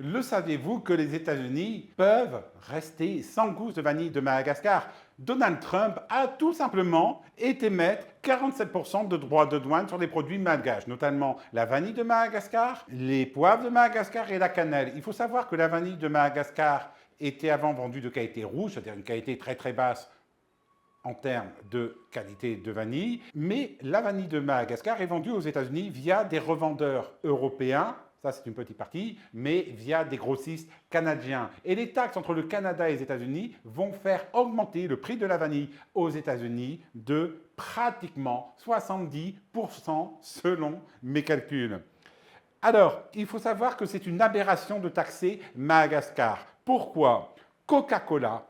Le saviez-vous que les États-Unis peuvent rester sans gousse de vanille de Madagascar? Donald Trump a tout simplement été mettre 47% de droits de douane sur les produits malgaches, notamment la vanille de Madagascar, les poivres de Madagascar et la cannelle. Il faut savoir que la vanille de Madagascar était avant vendue de qualité rouge, c'est-à-dire une qualité très très basse en termes de qualité de vanille, mais la vanille de Madagascar est vendue aux États-Unis via des revendeurs européens, ça c'est une petite partie, mais via des grossistes canadiens. Et les taxes entre le Canada et les États-Unis vont faire augmenter le prix de la vanille aux États-Unis de pratiquement 70% selon mes calculs. Alors, il faut savoir que c'est une aberration de taxer Madagascar. Pourquoi? Coca-Cola,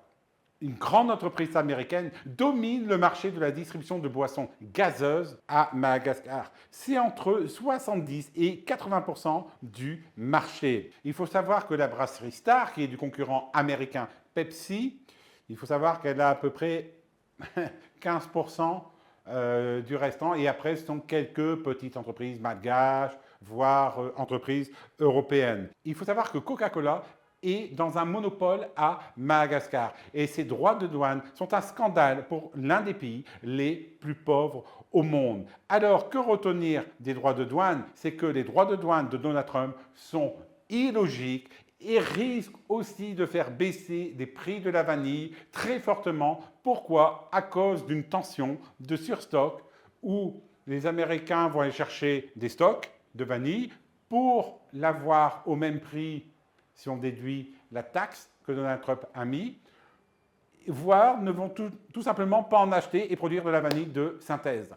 une grande entreprise américaine, domine le marché de la distribution de boissons gazeuses à Madagascar. C'est entre 70 et 80% du marché. Il faut savoir que la brasserie Star, qui est du concurrent américain Pepsi, il faut savoir qu'elle a à peu près 15% du restant, et après ce sont quelques petites entreprises malgaches, voire entreprises européennes. Il faut savoir que Coca-Cola est dans un monopole à Madagascar. Et ces droits de douane sont un scandale pour l'un des pays les plus pauvres au monde. Alors, que retenir des droits de douane? C'est que les droits de douane de Donald Trump sont illogiques et risquent aussi de faire baisser les prix de la vanille très fortement. Pourquoi? À cause d'une tension de surstock où les Américains vont aller chercher des stocks de vanille pour l'avoir au même prix si on déduit la taxe que Donald Trump a mis, voire ne vont tout simplement pas en acheter et produire de la vanille de synthèse.